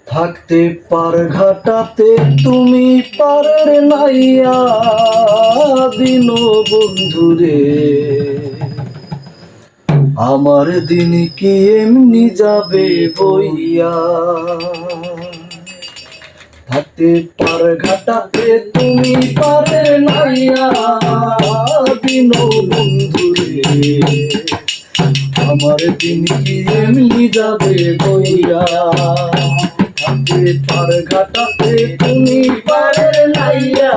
থাকতে পার ঘাটাতে তুমি পারের নাইয়া দিন বন্ধুরে, আমার দিন কি এমনি যাবে বইয়া। থাকতে পার ঘাটাতে তুমি পারের নাইয়া দিন বন্ধুরে, আমার দিন কি এমনি যাবে বইয়া। থাকতে পার ঘাটাতে তুমি পারের নাইয়া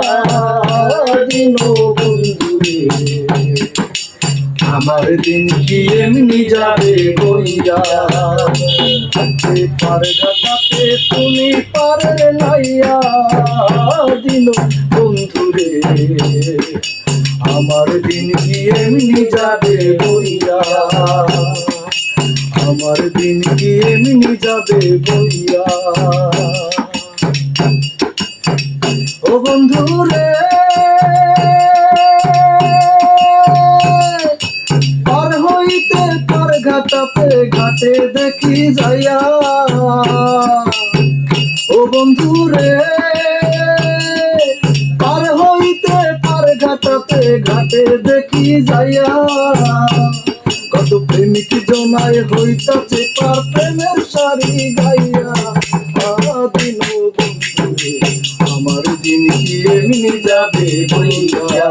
দিন বন্ধুরে, আমার দিন কি এমনি যাবে বইয়া। থাকতে পার ঘাটাতে তুমি পারের নাইয়া দিন বন্ধুরে, আমার দিন কি এমনি যাবে বইয়া। আমার দিন কি এমনি যাবে বইয়া। ও বন্ধুরে, পার হইতে পার ঘাটাতে ঘাটে দেখি যাইয়া। ও বন্ধুরে, পার হইতে পার ঘাটাতে ঘাটে দেখি যাইয়া। কত প্রেমিক জনায় হইতাছে পার প্রেমের শাড়ি গাইয়া। দিন বন্ধুরে, আমার দিন কি এমনি যাবে বইয়া।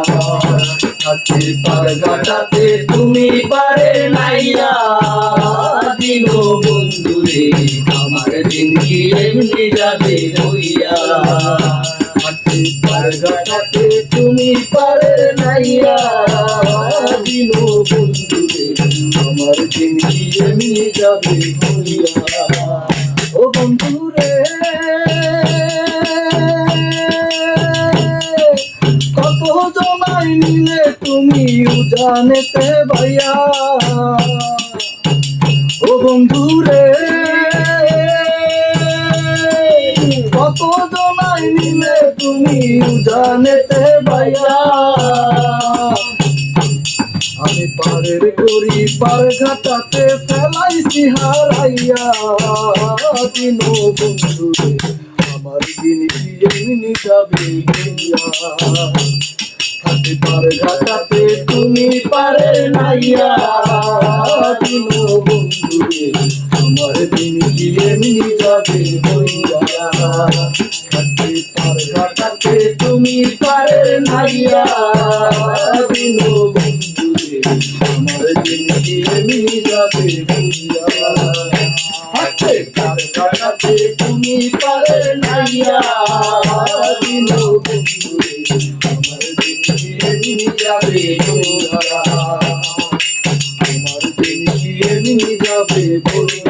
থাকতে পার ঘাটাতে তুমি পারে নাইয়া দিন বন্ধুরে, আমার দিন কি এমনি যাবে বইয়া। থাকতে পার ঘাটাতে তুমি পারে নাইয়া দিন বন্ধুরে, আমার দিন কি এমনি যাবে বইয়া। ও বন্ধুরে, কত জনাই নিলে তুমি উজানেতে ভাইয়া। ও বন্ধুরে, কত জনাই নিলে তুমি উজানেতে ভাইয়া। আমি পারের করি পার ঘাটাতে ফেলাইছি হারাইয়া। দিন বন্ধুরে, আমার দিন কি এমনি যাবে বইয়া। থাকতে পার ঘাটাতে তুমি পারে নাইয়া দিন বন্ধুরে, আমার দিন কি এমনি যাবে বইয়া। থাকতে পার ঘাটাতে তুমি পারে নাইয়া দিন বন্ধুরে, আমার দিন কি এমনি যাবে বইয়া। থাকতে পার ঘাটাতে তুমি পারে নাইয়া দিন বন্ধুরে, আমার দিন কি এমনি যাবে বইয়া। আমার দিন কি এমনি যাবে বইয়া।